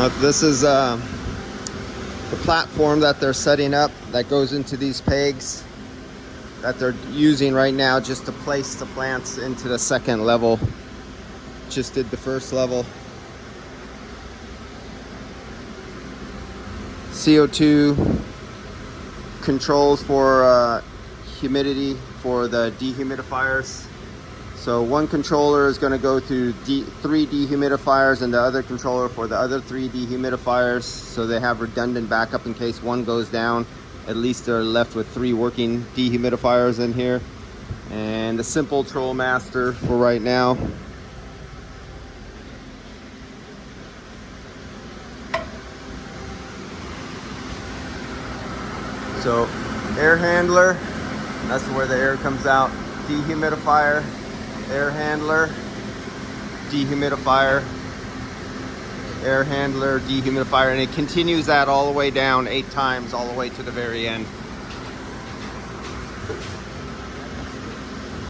This is the platform that they're setting up that goes into these pegs that they're using right now just to place the plants into the second level. Just did the first level. CO2 controls for humidity for the dehumidifiers. So one controller is going to go through 3 dehumidifiers and the other controller for the other 3 dehumidifiers, so they have redundant backup in case one goes down. At least they're left with 3 working dehumidifiers in here. And the simple Troll Master for right now. So air handler, that's where the air comes out. Dehumidifier, air handler, dehumidifier, air handler, dehumidifier, and it continues that all the way down 8 times all the way to the very end.